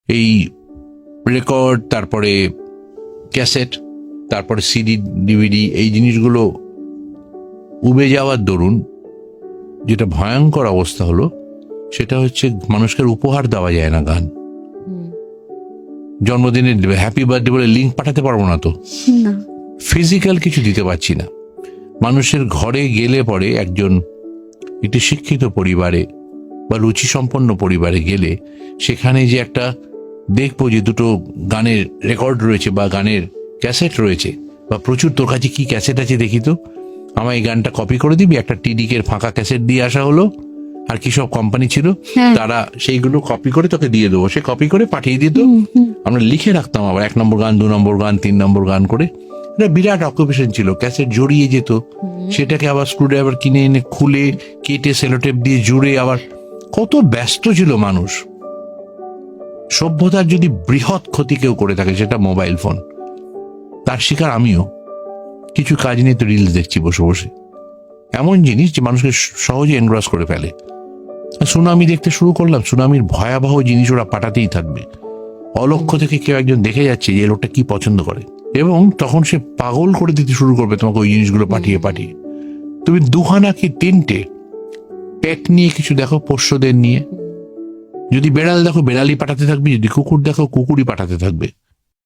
এই রেকর্ড, তারপরে ক্যাসেট, তারপরে সিডি, ডিভিডি, এই জিনিসগুলো উবে যাওয়ার দরুন যেটা ভয়ঙ্কর অবস্থা হলো সেটা হচ্ছে মানুষকে উপহার দেওয়া যায় না গান। জন্মদিনে হ্যাপি বার্থডে বলে লিঙ্ক পাঠাতে পারবো না তো, ফিজিক্যাল কিছু দিতে পারছি না। মানুষের ঘরে গেলে পরে একজন একটি শিক্ষিত পরিবারে বা রুচি সম্পন্ন পরিবারে গেলে সেখানে যে একটা দেখবো যে দুটো গানের রেকর্ড রয়েছে বা গানের ক্যাসেট রয়েছে, বা প্রচুর, তোর কাছে কি ক্যাসেট আছে দেখি তো, আমার এই গানটা কপি করে দিবি, একটা টিডিকের ফাঁকা ক্যাসেট দিয়ে আসা হলো, আর কি সব কোম্পানি ছিল তারা সেইগুলো কপি করে তোকে দিয়ে দেবো, সে কপি করে পাঠিয়ে দিত। আমরা লিখে রাখতাম আবার 1 নম্বর গান, 2 নম্বর গান, 3 নম্বর গান করে। এটা বিরাট অকুপেশন ছিল। ক্যাসেট জড়িয়ে যেত, সেটাকে আবার স্ক্রুড্রাইভার কিনে এনে খুলে কেটে সেলোটেপ দিয়ে জুড়ে, আবার কত ব্যস্ত ছিল মানুষ। সভ্যতার যদি বৃহৎ ক্ষতি কেউ করে থাকে সেটা মোবাইল ফোন, তার শিকার আমিও। কিছু কাজ নেই তো রিলস দেখছি বসে বসে, এমন জিনিস যে মানুষকে সহজে এনগ্রস করে ফেলে। সুনামি দেখতে শুরু করলাম, সুনামির ভয়াবহ জিনিস ওরা পাঠাতেই থাকবে। অলক্ষ্য থেকে কেউ একজন দেখে যাচ্ছে যে লোকটা কি পছন্দ করে, এবং তখন সে পাগল করে দিতে শুরু করবে তোমাকে ওই জিনিসগুলো পাঠিয়ে পাঠিয়ে। তুমি 2 কি 3টে পেট নিয়ে কিছু দেখো, পোষ্যদের নিয়ে, যদি বেড়াল দেখো বেড়ালই পাঠাতে থাকবে, যদি কুকুর দেখো কুকুরই পাঠাতে থাকবে।